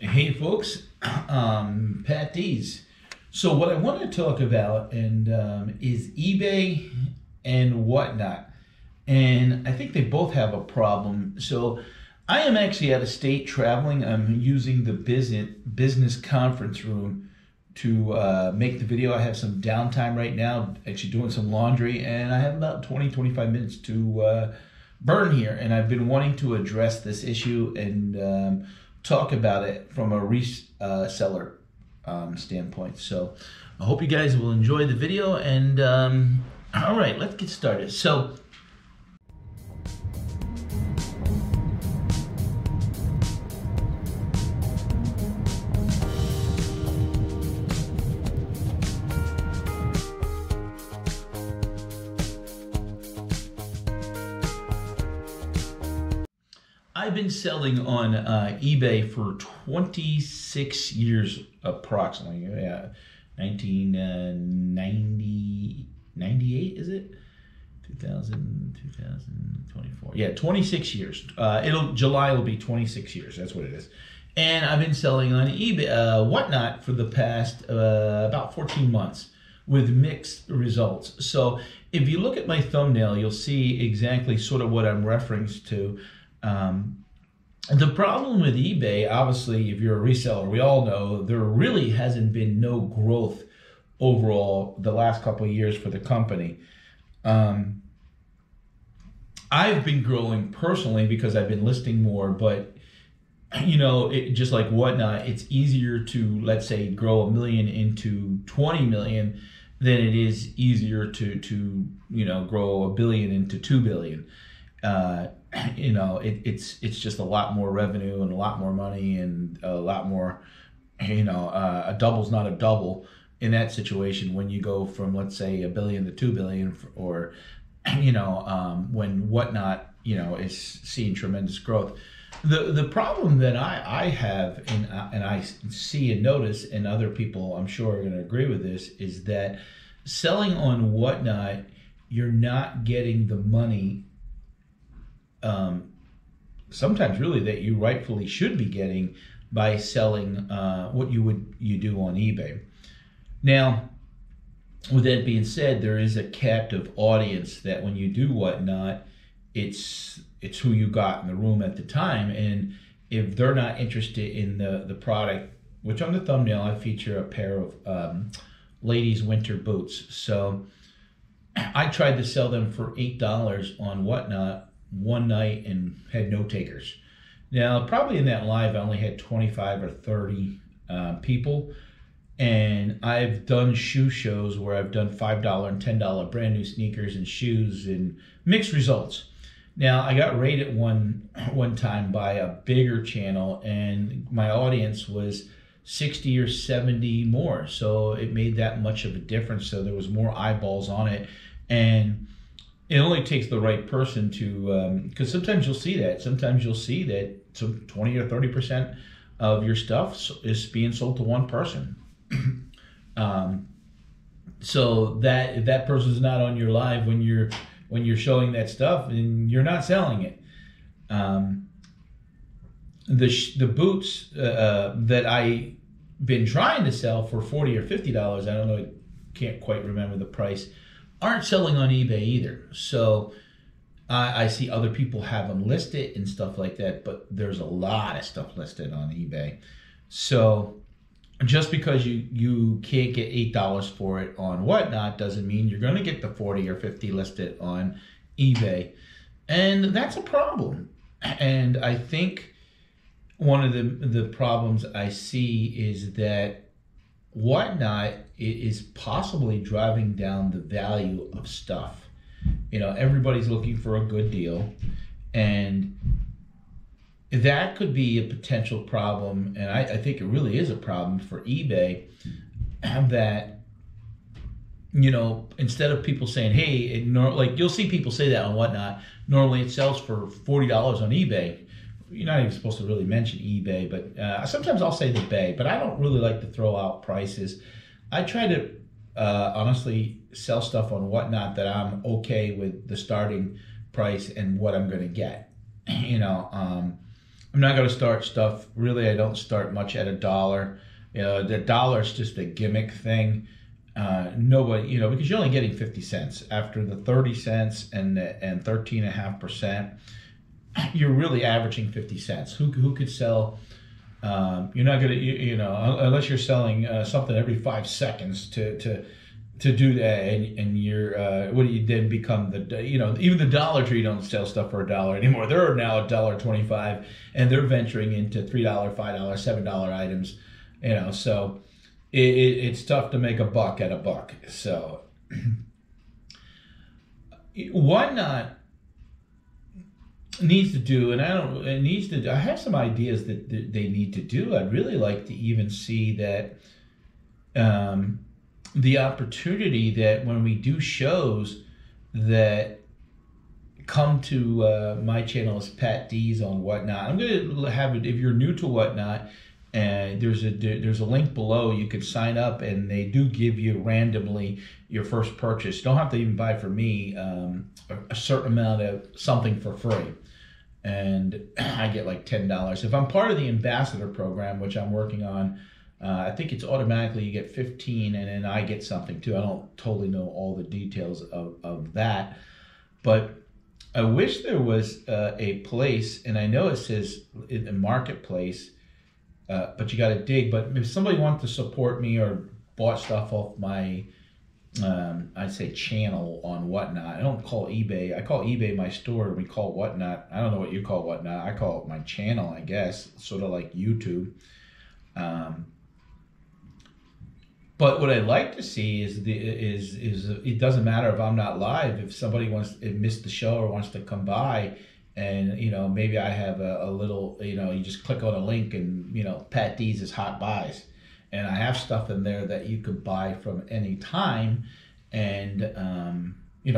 Hey folks, Patdees. So what I want to talk about is eBay and whatnot, and I think they both have a problem. So I am actually out of state traveling. I'm using the business conference room to make the video. I have some downtime right now, actually doing some laundry, and I have about 20-25 minutes to burn here, and I've been wanting to address this issue and talk about it from a reseller standpoint. So I hope you guys will enjoy the video, and all right, let's get started. So I've been selling on eBay for 26 years approximately. Yeah, 1998 is it? 2024. Yeah, 26 years. July will be 26 years. That's what it is. And I've been selling on eBay, whatnot, for the past about 14 months with mixed results. So if you look at my thumbnail, you'll see exactly sort of what I'm referencing to. The problem with eBay, obviously, if you're a reseller, we all know there really hasn't been no growth overall the last couple of years for the company. I've been growing personally because I've been listing more, but you know, just like whatnot, it's easier to, let's say, grow 1 million into 20 million than it is easier to you know, grow 1 billion into 2 billion. You know, it's just a lot more revenue and a lot more money and a lot more, you know, a double's not a double in that situation when you go from, let's say, 1 billion to 2 billion, or, you know, when whatnot, you know, is seeing tremendous growth. The problem that I have, and I see and notice, and other people I'm sure are going to agree with this, is that selling on whatnot, you're not getting the money sometimes really that you rightfully should be getting by selling what you do on eBay. Now, with that being said, there is a captive audience that when you do whatnot, it's who you got in the room at the time, and if they're not interested in the product, which on the thumbnail I feature a pair of ladies' winter boots. So I tried to sell them for $8 on whatnot one night and had no takers. Now, probably in that live, I only had 25 or 30 people. And I've done shoe shows where I've done $5 and $10 brand new sneakers and shoes and mixed results. Now, I got rated one time by a bigger channel, and my audience was 60 or 70 more. So it made that much of a difference. So there was more eyeballs on it. And it only takes the right person to, because sometimes you'll see that. Sometimes you'll see that some 20 or 30% of your stuff is being sold to one person. So that if that person's not on your live when you're showing that stuff, and you're not selling it. The boots that I been trying to sell for $40 or $50, I don't know, I can't quite remember the price, aren't selling on eBay either. So I see other people have them listed and stuff like that, but there's a lot of stuff listed on eBay. So just because you can't get $8 for it on whatnot doesn't mean you're going to get the 40 or 50 listed on eBay. And that's a problem. And I think one of the problems I see is that whatnot is possibly driving down the value of stuff. You know, everybody's looking for a good deal, and that could be a potential problem. And I think it really is a problem for eBay, that, you know, instead of people saying, hey, like you'll see people say that on whatnot, normally it sells for $40 on eBay. You're not even supposed to really mention eBay, but sometimes I'll say the Bay, but I don't really like to throw out prices. I try to honestly sell stuff on whatnot that I'm okay with the starting price and what I'm going to get. You know, I'm not going to start stuff. Really, I don't start much at $1. The dollar is just a gimmick thing. Nobody, because you're only getting 50 cents after the 30 cents and 13.5%. You're really averaging 50 cents. Who could sell? You're not going to, unless you're selling something every 5 seconds to do that, and you're what do you then become even the Dollar Tree don't sell stuff for $1 anymore. They're now $1.25, and they're venturing into $3, $5, $7 items. So it's tough to make a buck at a buck. So Whatnot needs to do, and I have some ideas that they need to do. I'd really like to even see that the opportunity that when we do shows that come to my channel is Patdees on Whatnot. I'm going to have it, if you're new to Whatnot, and there's a link below. You could sign up, and they do give you randomly your first purchase. You don't have to even buy for me a certain amount of something for free, and I get like $10. If I'm part of the ambassador program, which I'm working on, I think it's automatically you get 15, and then I get something too. I don't totally know all the details of that, but I wish there was a place, and I know it says in the marketplace, but you got to dig. But if somebody wanted to support me or bought stuff off my, I'd say channel on Whatnot. I don't call eBay. I call eBay my store. We call Whatnot. I don't know what you call Whatnot. I call it my channel, I guess, sort of like YouTube. But what I'd like to see is it doesn't matter if I'm not live. If somebody missed the show or wants to come by, and maybe I have a little, you just click on a link, and Patdees is hot buys, and I have stuff in there that you could buy from any time, and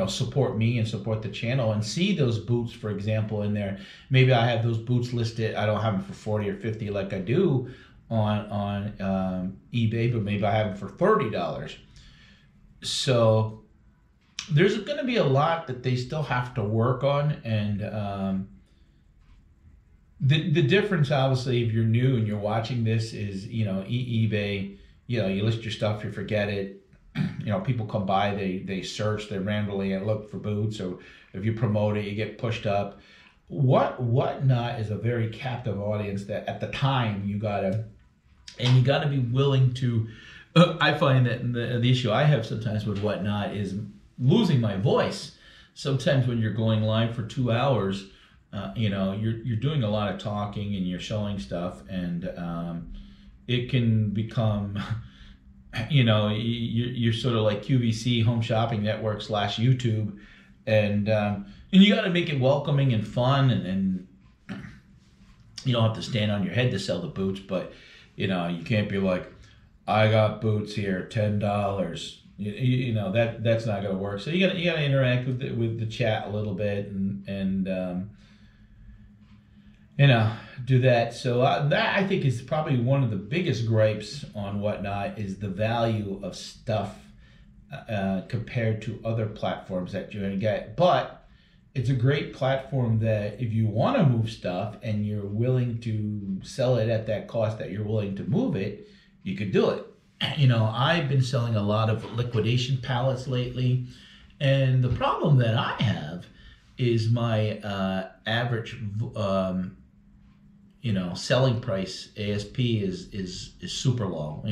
support me and support the channel, and see those boots, for example, in there. Maybe I have those boots listed. I don't have them for 40 or 50 like I do on eBay, but maybe I have them for $30. So there's going to be a lot that they still have to work on, and the difference, obviously, if you're new and you're watching this, is eBay. You list your stuff, you forget it. People come by, they search, they randomly look for boots, or if you promote it, you get pushed up. Whatnot is a very captive audience that at the time you gotta be willing to. I find that the issue I have sometimes with Whatnot is losing my voice. Sometimes when you're going live for 2 hours, you're doing a lot of talking and you're showing stuff, and it can become, you're sort of like QVC, Home Shopping Network / YouTube, and you got to make it welcoming and fun, and you don't have to stand on your head to sell the boots, but you can't be like, I got boots here, $10. That's not going to work. So you got to interact with the chat a little bit, and do that. So that, I think, is probably one of the biggest gripes on Whatnot, is the value of stuff compared to other platforms that you're going to get. But it's a great platform that if you want to move stuff and you're willing to sell it at that cost that you're willing to move it, you could do it. I've been selling a lot of liquidation pallets lately, and the problem that I have is my average selling price, ASP, is super low.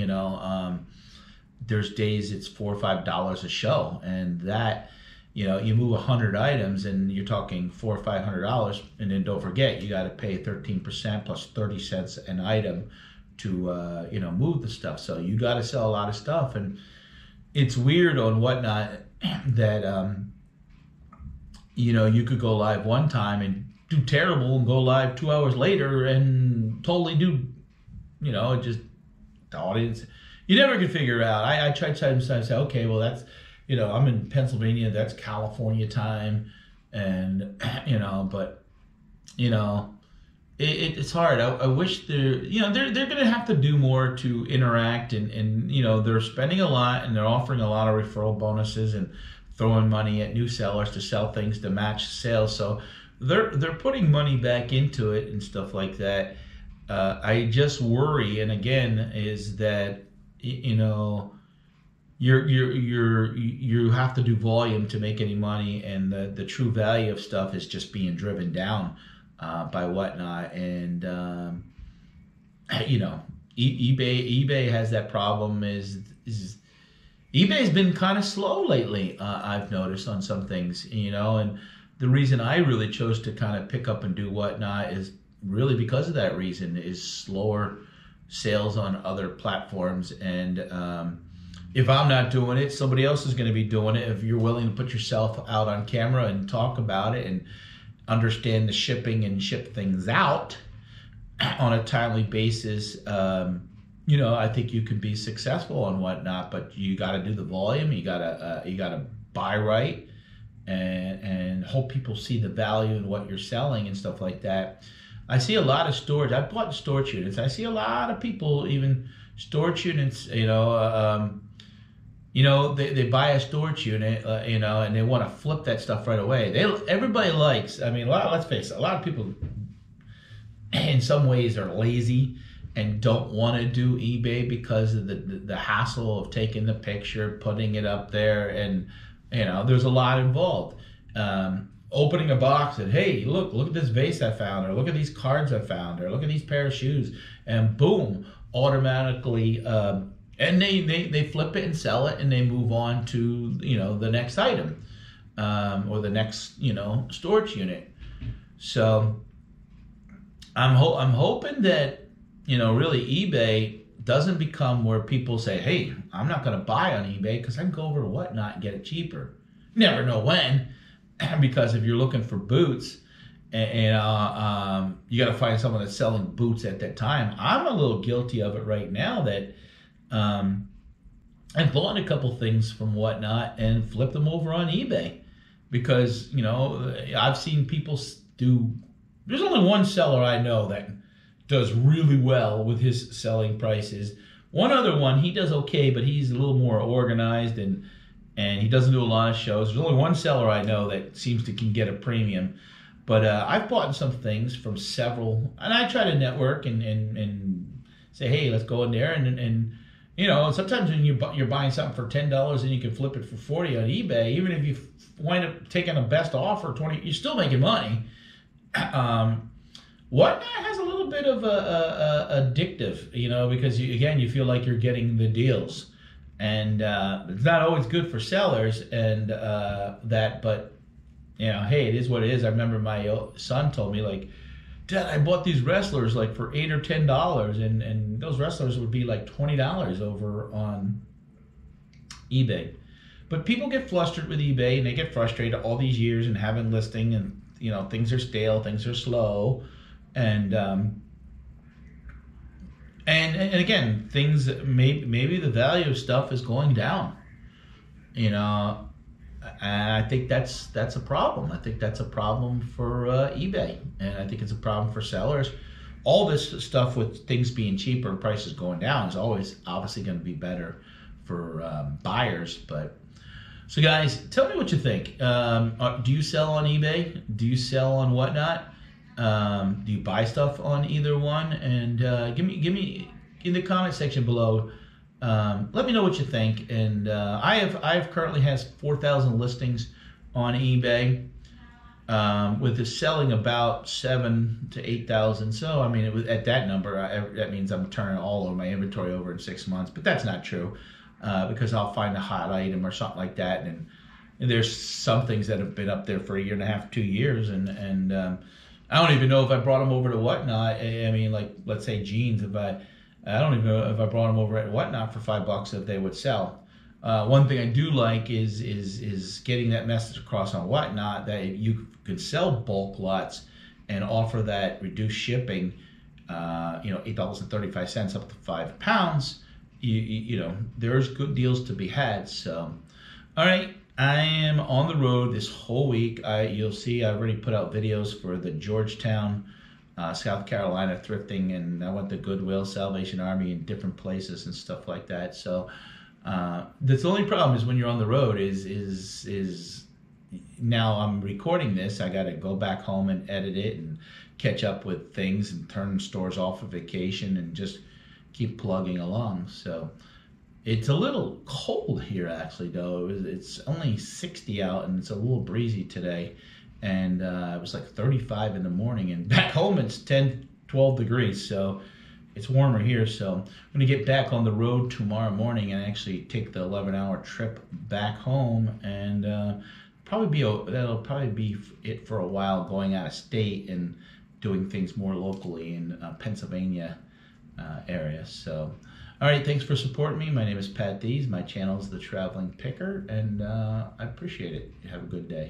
There's days it's $4 or $5 a show, and that, you move 100 items and you're talking $400 or $500, and then don't forget you got to pay 13% plus 30 cents an item to move the stuff. So you got to sell a lot of stuff, and it's weird on Whatnot that you could go live one time and do terrible, and go live 2 hours later and totally do, just the audience. You never can figure it out. I tried sometimes to say, okay, well, that's, I'm in Pennsylvania, that's California time, and, but, it's hard. I wish they're going to have to do more to interact, and they're spending a lot, and they're offering a lot of referral bonuses and throwing money at new sellers to sell things to match sales. So they're putting money back into it and stuff like that. I just worry, and again, is that you know you have to do volume to make any money, and the true value of stuff is just being driven down by whatnot. And eBay has that problem. Is eBay's been kind of slow lately. I've noticed on some things, and the reason I really chose to kind of pick up and do whatnot is really because of that reason, is slower sales on other platforms. And if I'm not doing it, somebody else is going to be doing it. If you're willing to put yourself out on camera and talk about it and understand the shipping and ship things out on a timely basis, I think you can be successful and whatnot. But you got to do the volume. You gotta buy right, and hope people see the value in what you're selling and stuff like that. I see a lot of storage. I've bought storage units. I see a lot of people even storage units. They buy a storage unit, and they want to flip that stuff right away. Everybody likes. I mean, let's face it. A lot of people, in some ways, are lazy and don't want to do eBay because of the hassle of taking the picture, putting it up there, and there's a lot involved. Opening a box and, hey, look at this vase I found, or look at these cards I found, or look at these pair of shoes, and boom, automatically, and they flip it and sell it, and they move on to the next item, or the next storage unit. So I'm hoping that really eBay doesn't become where people say, hey, I'm not going to buy on eBay because I can go over to Whatnot and get it cheaper. Never know when. Because if you're looking for boots, and you got to find someone that's selling boots at that time. I'm a little guilty of it right now that I've bought a couple things from Whatnot and flipped them over on eBay because I've seen people do. There's only one seller I know that does really well with his selling prices. One other one, he does okay, but he's a little more organized and he doesn't do a lot of shows. There's only one seller I know that seems to can get a premium. But I've bought some things from several, and I try to network and say, hey, let's go in there. And sometimes when you're buying something for $10 and you can flip it for $40 on eBay, even if you wind up taking a best offer, $20, you're still making money. Whatnot has a little bit of a addictive, because you feel like you're getting the deals. And it's not always good for sellers, and but hey, it is what it is. I remember my son told me, like, Dad, I bought these wrestlers like for $8 or $10, and those wrestlers would be like $20 over on eBay. But people get flustered with eBay, and they get frustrated all these years and having listing, and things are stale, things are slow, and again, things maybe the value of stuff is going down, and I think that's a problem. I think that's a problem for eBay, and I think it's a problem for sellers. All this stuff with things being cheaper and prices going down is always obviously going to be better for buyers. But so, guys, tell me what you think. Do you sell on eBay? Do you sell on Whatnot? Do you buy stuff on either one? And give me in the comment section below. Let me know what you think. And I've currently has 4,000 listings on eBay, with the selling about 7,000 to 8,000. So I mean, it was at that number. That means I'm turning all of my inventory over in 6 months. But that's not true, because I'll find a hot item or something like that, and there's some things that have been up there for a year and a half, 2 years, and I don't even know if I brought them over to Whatnot. I mean, like, let's say jeans. I don't even know if I brought them over at Whatnot for $5 if they would sell. One thing I do like is getting that message across on Whatnot that you could sell bulk lots and offer that reduced shipping. $8.35 up to 5 pounds. There's good deals to be had. So, all right. I am on the road this whole week. You'll see I already put out videos for the Georgetown, South Carolina thrifting, and I went to Goodwill, Salvation Army, and different places and stuff like that. So that's the only problem is when you're on the road is now I'm recording this. I got to go back home and edit it and catch up with things and turn stores off for vacation and just keep plugging along. So it's a little cold here actually, though. It's only 60 out and it's a little breezy today. And it was like 35 in the morning, and back home it's 10, 12 degrees. So it's warmer here. So I'm going to get back on the road tomorrow morning and actually take the 11-hour trip back home, and that'll probably be it for a while, going out of state and doing things more locally in Pennsylvania area. So, all right, thanks for supporting me. My name is Patdees. My channel is The Traveling Picker, and I appreciate it. Have a good day.